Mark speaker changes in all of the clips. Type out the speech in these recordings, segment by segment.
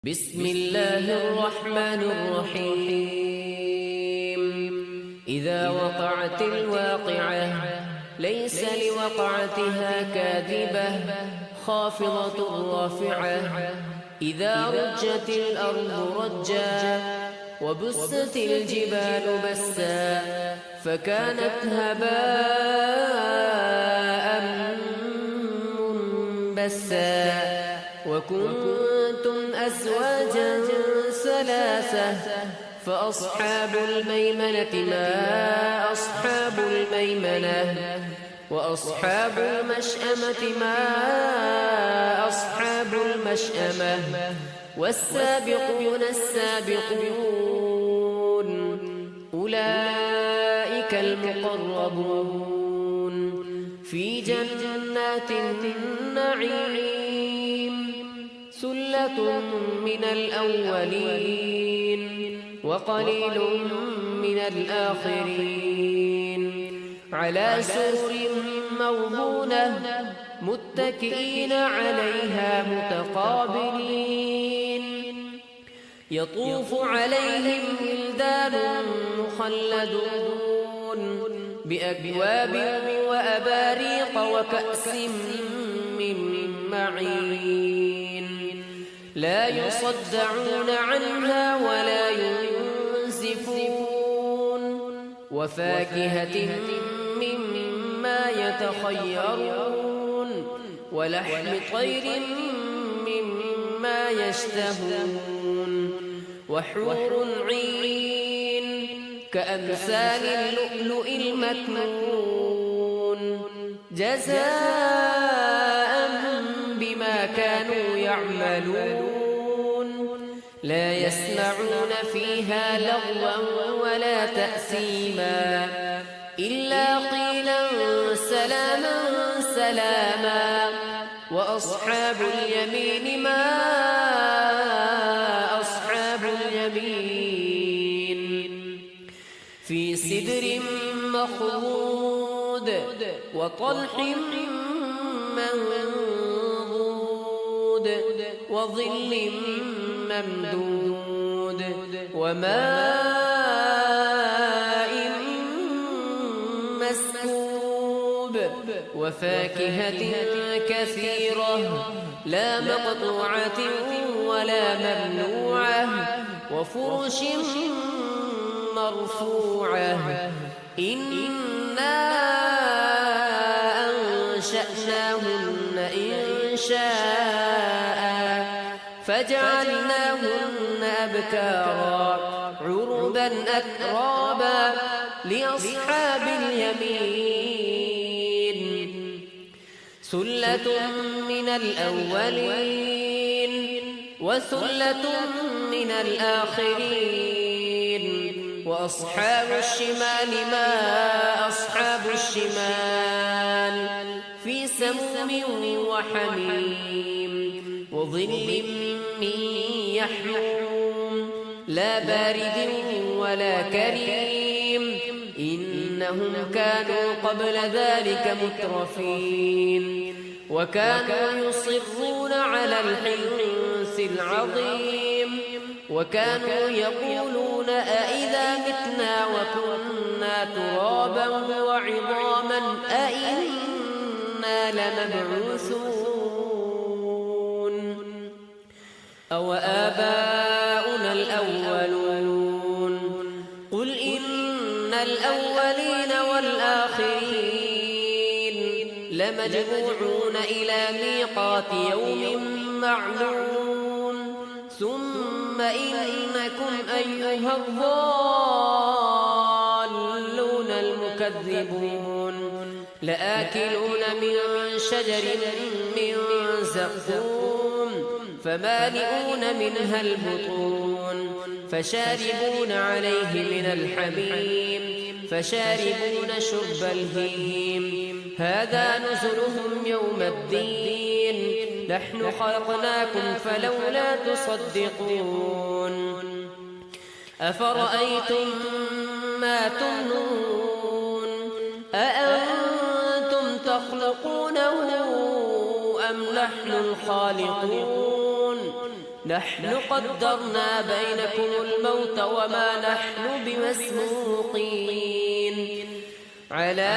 Speaker 1: بسم الله الرحمن الرحيم. إذا وقعت الواقعة ليس لوقعتها كاذبة خافضة رافعة. إذا رجت الأرض رجا وبست الجبال بسا فكانت هباء منبسا وكنتم أزواجا ثلاثة فأصحاب الميمنة ما أصحاب الميمنة وأصحاب المشأمة ما أصحاب المشأمة والسابقون السابقون أولئك المقربون في جنات النعيم ثلة من الأولين وقليل من الآخرين على سرر موضونة متكئين عليها متقابلين يطوف عليهم ولدان مخلدون بأكواب وأباريق وكأس من معين لا يصدعون عنها ولا ينزفون وفاكهة مما يتخيرون ولحم طير مما يشتهون وحور عين كأمثال اللؤلؤ المكنون جزاء بما كانوا يعملون لا يسمعون فيها لغوا ولا تأثيما إلا قيلا سلاما سلاما وأصحاب اليمين ما أصحاب اليمين في سدر مخضود وطلح منضود وظل ممدود وماء مسكوب وفاكهة كثيرة لا مقطوعة ولا ممنوعة وفرش مرفوعة إنا أنشأناهن إنشاء فجعلناهن أبكارا عربا أترابا لأصحاب اليمين ثلة من الأولين وثلة من الآخرين وأصحاب الشمال ما أصحاب الشمال في سموم وحميم وظل من يحموم لا بارد ولا كريم إنهم كانوا قبل ذلك مترفين وكانوا يصرون على الحنث العظيم وكانوا يقولون أئذا متنا وكنا ترابا وعظاما أئنا لمبعوثون أو آباؤنا الأولون قل إن الأولين والآخرين لمجموعون إلى ميقات يوم معلوم ثم إنكم أيها الضالون المكذبون لآكلون من شجر من زقوم فمالئون منها البطون فشاربون عليه من الحميم فشاربون شرب الهيم هذا نزلهم يوم الدين نحن خلقناكم فلولا تصدقون أفرأيتم ما تمنون أأنتم تخلقونه أم نحن الخالقون نحن قدرنا بينكم الموت وما نحن بمسبوقين على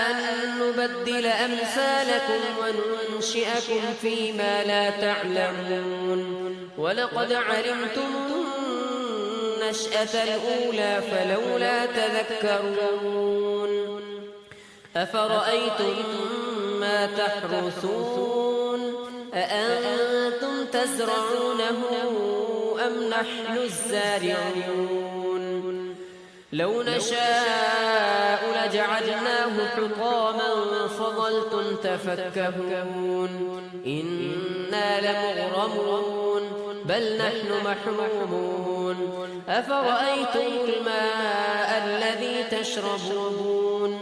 Speaker 1: أن نبدل أمثالكم وننشئكم فيما لا تعلمون ولقد علمتم النشأة الأولى فلولا تذكرون أفرأيتم ما تحرثون أأنتم تزرعونه أم نحن الزارعون لو نشاء لجعلناه حطاما فظلتم تفكهون إنا لمغرمون بل نحن محرومون أفرأيتم الماء الذي تشربون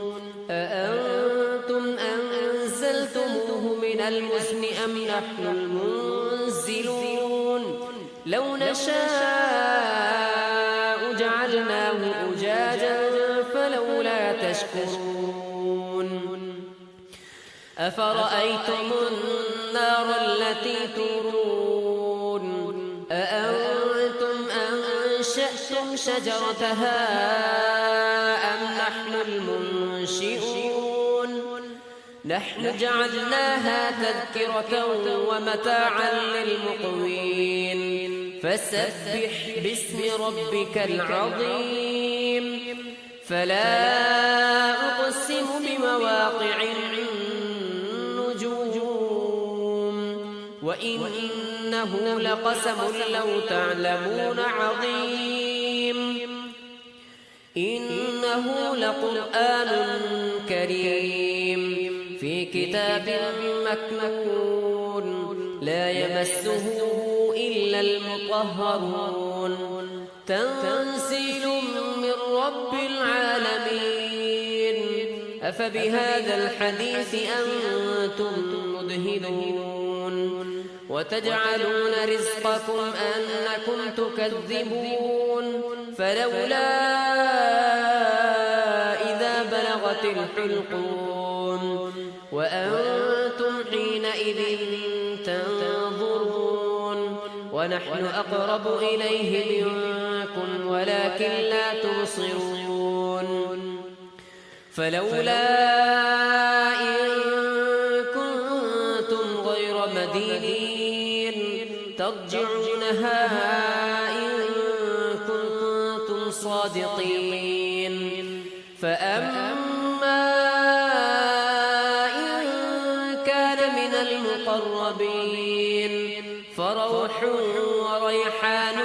Speaker 1: أأنتم أنزلتموه من المزن أم نحن المنزلون لو نشاء جعلناه أجاجا فلولا تشكرون أفرأيتم النار التي تورون أأنتم أنشأتم شجرتها أم نحن المنشئون نحن جعلناها تذكرة ومتاعا للمقوين فسبح باسم ربك العظيم فلا أقسم بمواقع النجوم وإنه لقسم لو تعلمون عظيم إنه لقرآن كريم في كتاب مكنون لا يمسه إلا المطهرون تنزيل من رب العالمين أفبهذا الحديث أنتم مدهنون وتجعلون رزقكم أنكم تكذبون فلولا إذا بلغت الحلقوم وأنتم حينئذ تنظرون ونحن أقرب إليه منكم ولكن لا تبصرون فلولا إن كنتم غير مدينين ترجعونها إن كنتم صادقين فأما إن كان من المقربين فروح وريحان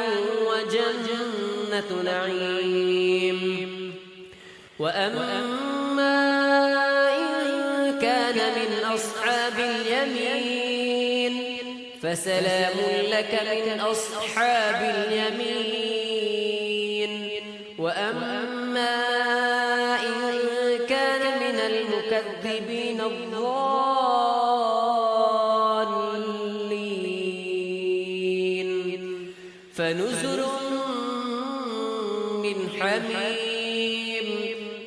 Speaker 1: وجنة نعيم وأما إن كان من أصحاب اليمين فسلام لك من أصحاب اليمين وأما إن كان من المكذبين الضالين فنزل من حميم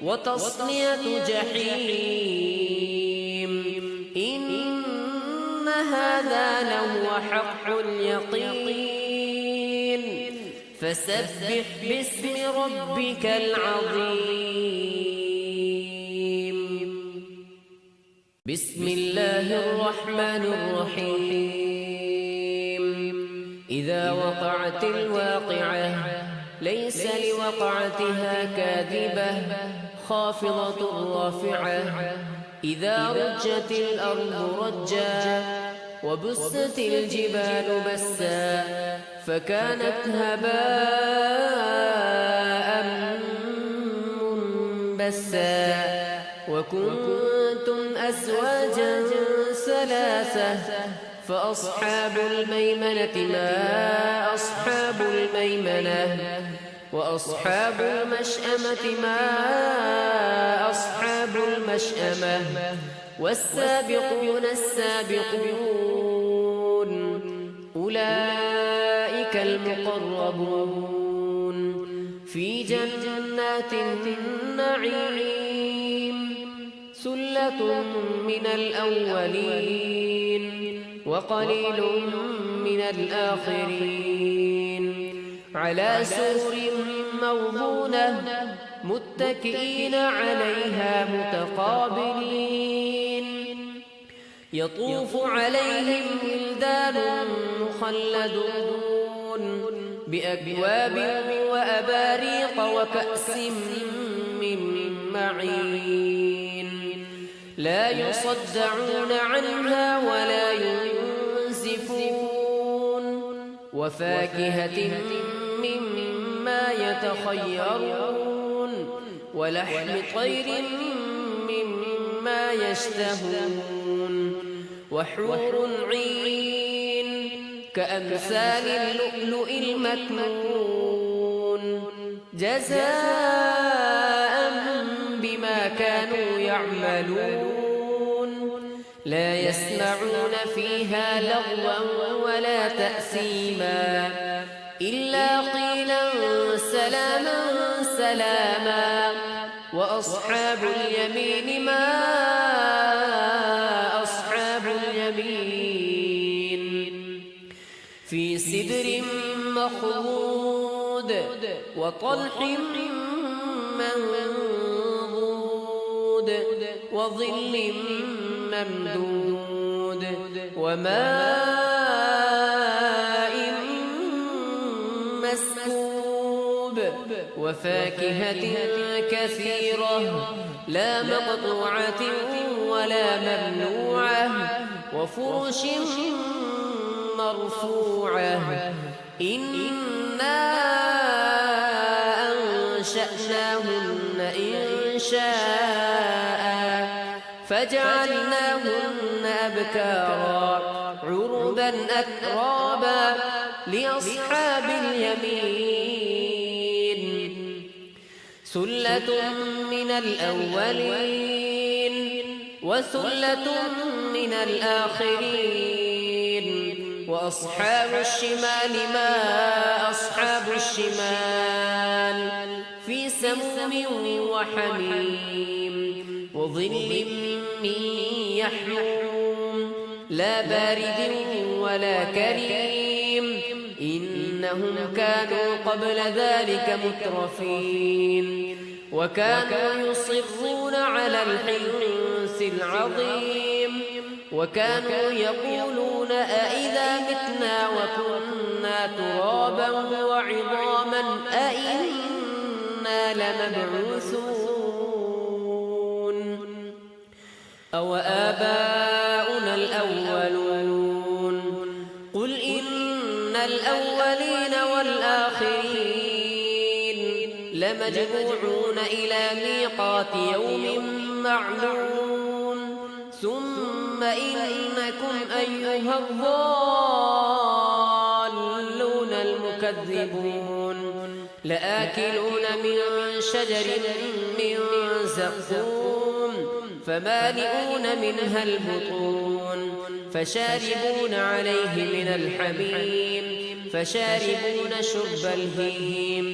Speaker 1: وتصلية جحيم إن هذا لهو حق اليقين فسبح باسم ربك العظيم بسم الله الرحمن الرحيم إذا وقعت الواقعة ليس لوقعتها كاذبة خافضة رافعة إذا رجت الأرض رجا وبست الجبال بسا فكانت هباء منبسا وكنتم أزواجا ثلاثة فأصحاب الميمنة ما أصحاب الميمنة وأصحاب المشأمة ما أصحاب المشأمة والسابقون السابقون أولئك المقربون في جنات النعيم ثلة من الأولين وقليل من الآخرين على سرر موضونة متكئين عليها متقابلين يطوف عليهم ولدان مخلدون بأكواب وأباريق وكأس من معين لا يصدعون عنها ولا ينزفون وفاكهة مما يتخيرون ولحم طير مما يشتهون وحور عين كأمثال اللؤلؤ المكنون جزاء بما كانوا يعملون لا يسمعون فيها لغوا ولا تأثيما إلا قيلا سلاما سلاما وأصحاب اليمين ما أصحاب اليمين في سدر مخضود وطلح منضود وظل ممدود وماء مسكوب وفاكهة كثيرة لا مقطوعة ولا ممنوعة وفرش مرفوعة إنا أنشأناهن إنشاء فجعلناهن أبكارا عربا أترابا لأصحاب اليمين ثلة من الأولين وثلة من الآخرين وأصحاب الشمال ما أصحاب الشمال في سموم وحميم وظل من يحموم لا بارد ولا كريم إنهم كانوا قبل ذلك مترفين وكانوا يصرون على الحنث العظيم وكانوا يقولون أئذا متنا وكنا ترابا وعظاما أئنا لمبعوثون أو آباؤنا الأولون قل إن الأولين والآخرين لمجموعون إلى ميقات يوم معلوم ثم إنكم أيها الضالون المكذبون لآكلون من شجر من زقوم فمالئون منها البطون فشاربون عليه من الحميم فشاربون شرب الهيم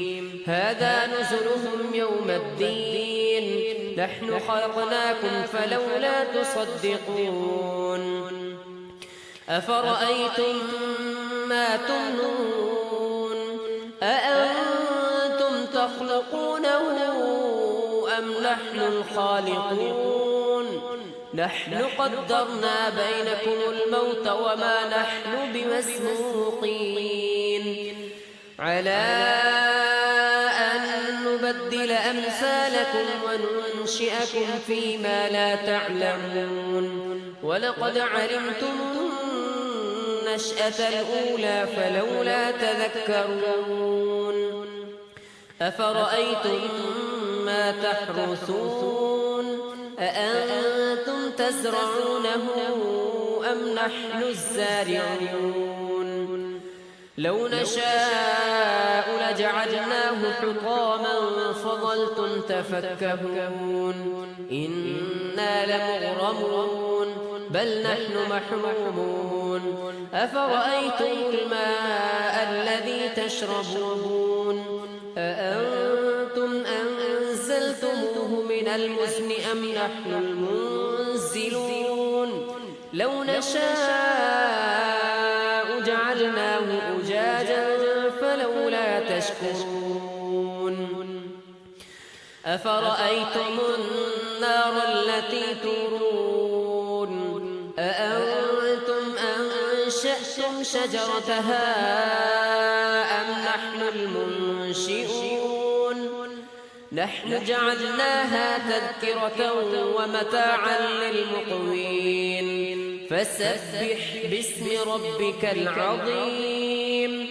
Speaker 1: هذا نزلهم يوم الدين نحن خلقناكم فلولا تصدقون أفرأيتم ما تمنون أأنتم تخلقونه أم نحن الخالقون نحن قدرنا بينكم الموت وما نحن بمسبوقين على أن نبدل أمثالكم وننشئكم فيما لا تعلمون ولقد علمتم النشأة الأولى فلولا تذكرون أفرأيتم ما تحرثون أأنتم تزرعونه أم نحن الزارعون لو نشاء لجعلناه حطاما فظلتم تفكهون إنا لمغرمون بل نحن محرومون أفرأيتم الماء الذي تشربون أأنتم أنزلتموه من المزن أم نحن المنزلون لو نشاء جعلناه أجاجا فلولا تشكرون أفرأيتم النار التي تورون أأنتم أنشأتم شجرتها أم نحن المنشئون نحن جعلناها تذكرة ومتاعا للمقوين فسبح باسم ربك العظيم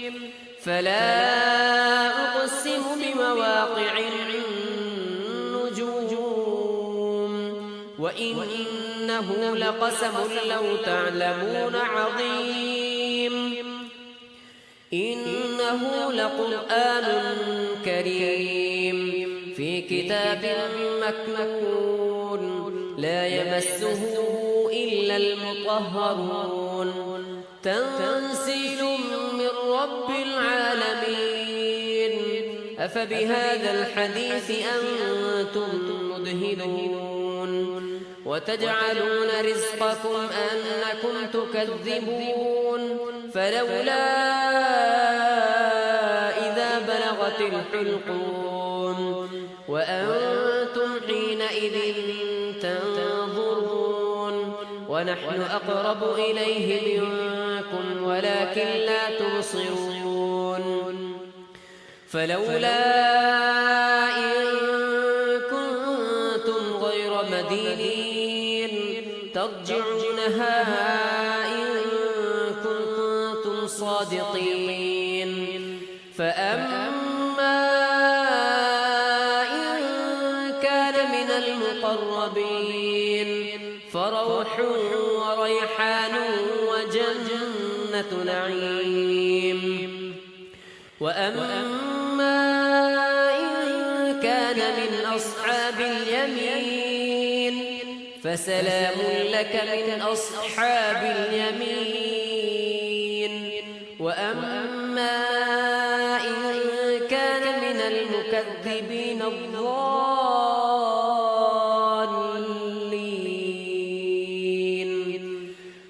Speaker 1: فلا أقسم بمواقع النجوم وإنه لقسم لو تعلمون عظيم إنه لقرآن كريم في كتاب مكنون لا يمسه إلا المطهرون تنزيل من رب العالمين أفبهذا الحديث أنتم مدهنون وتجعلون رزقكم أنكم تكذبون فلولا إذا بلغت الحلقون وأنتم حينئذ تنظرون ونحن أقرب إليه منكم ولكن لا تبصرون فلولا إن كنتم غير مدينين ترجعونها إن كنتم صادقين فأما إن كان من المقربين فروح وريحان وجنة نعيم وأما إن كان من أصحاب اليمين فسلام لك من أصحاب اليمين وأما إن كان من المكذبين الضالين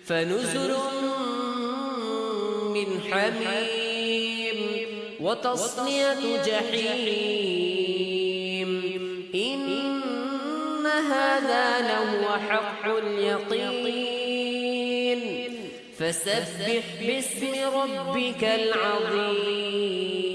Speaker 1: فنزل من حميم وتصلية جحيم إن هذا لهو حق اليقين فسبح باسم ربك العظيم